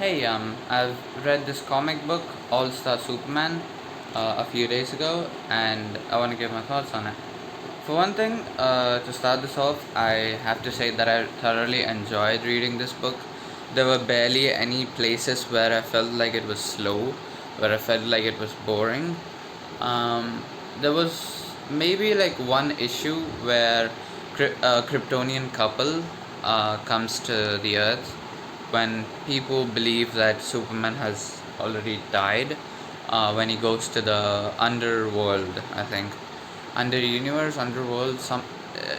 Hey, I've read this comic book, All Star Superman, a few days ago, and I want to give my thoughts on it. For one thing, to start this off, I have to say that I thoroughly enjoyed reading this book. There were barely any places where I felt like it was slow, where I felt like it was boring. Um, there was maybe like one issue where a Kryptonian couple comes to the Earth when people believe that Superman has already died. When he goes to the underworld, I think under universe, underworld,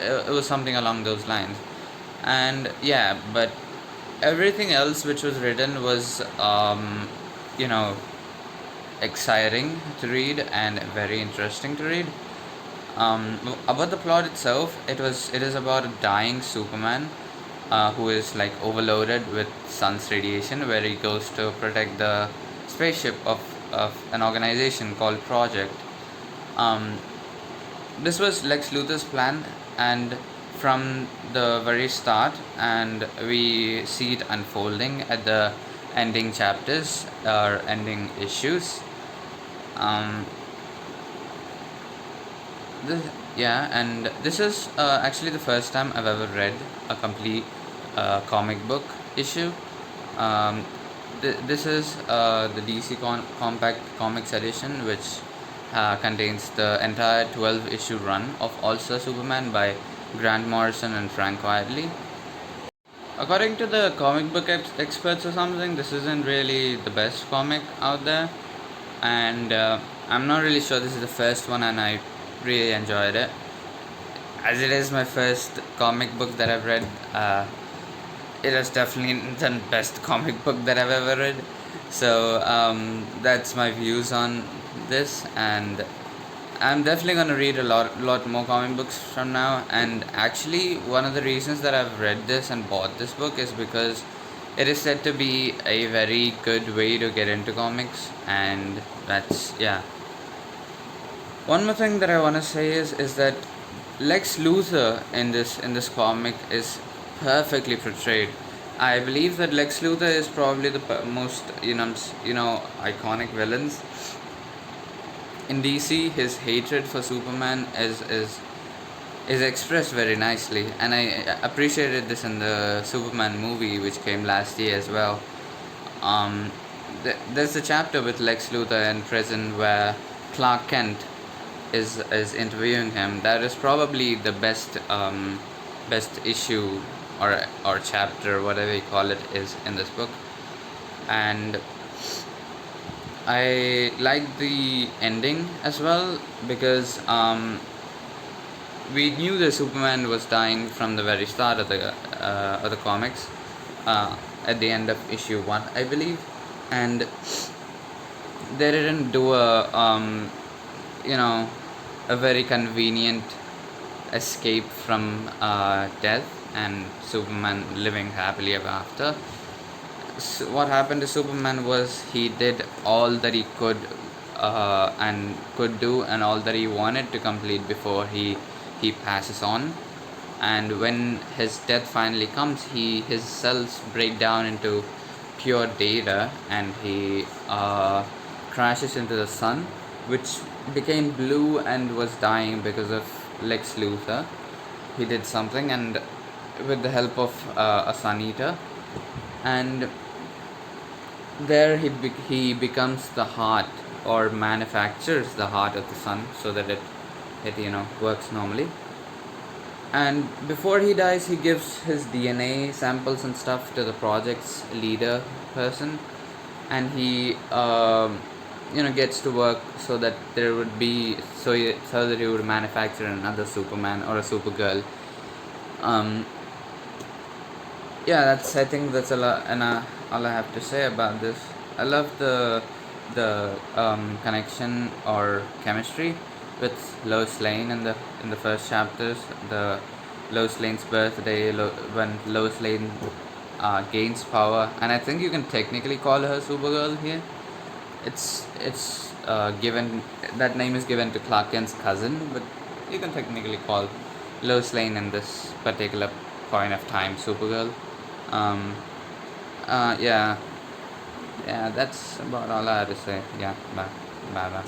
it was something along those lines. And yeah, but everything else which was written was you know exciting to read and very interesting to read. About the plot itself, it is about a dying Superman who is like overloaded with sun's radiation, where he goes to protect the spaceship of an organization called Project. Um, this was Lex Luthor's plan, and from the very start, and we see it unfolding at the ending chapters or ending issues. Um, This, yeah, and this is actually the first time I've ever read a complete comic book issue. Um, this is the DC Compact Comics edition, which contains the entire 12 issue run of All Star Superman by Grant Morrison and Frank Quitely. According to the comic book experts or something, this isn't really the best comic out there, and I'm not really sure this is the first one, and I really enjoyed it. As it is my first comic book that I've read, it is definitely the best comic book that I've ever read. So that's my views on this, and I'm definitely gonna read lot more comic books from now. And actually, one of the reasons that I've read this and bought this book is because it is said to be a very good way to get into comics, and that's yeah. One more thing that I want to say is that Lex Luthor in this comic is perfectly portrayed. I believe that Lex Luthor is probably the most iconic villains in DC. His hatred for Superman is expressed very nicely, and I appreciated this in the Superman movie which came last year as well. Um, there's a chapter with Lex Luthor in prison where Clark Kent is interviewing him. That is probably the best issue or chapter, whatever you call it, is in this book. And I like the ending as well because we knew the Superman was dying from the very start of the comics, at the end of issue one, I believe, and they didn't do you know a very convenient escape from death and Superman living happily ever after. So what happened to Superman was he did all that he could and could do, and all that he wanted to complete before he passes on. And when his death finally comes, his cells break down into pure data, and he crashes into the sun, which became blue and was dying because of Lex Luthor. He did something, and with the help of a Sun Eater, and there he becomes the heart, or manufactures the heart of the sun, so that it works normally. And before he dies, he gives his DNA samples and stuff to the project's leader person, and he gets to work so that there would be so that he would manufacture another Superman or a Supergirl. Um, yeah, that's I think that's a lot, and all I have to say about this. I love the connection or chemistry with Lois Lane in the first chapters. The Lois Lane's birthday, when Lois Lane gains power, and I think you can technically call her Supergirl here. It's given, that name is given to Clark Kent's cousin, but you can technically call Lois Lane in this particular point of time Supergirl. Um, yeah, Yeah, that's about all I have to say. Yeah, bye. Bye bye.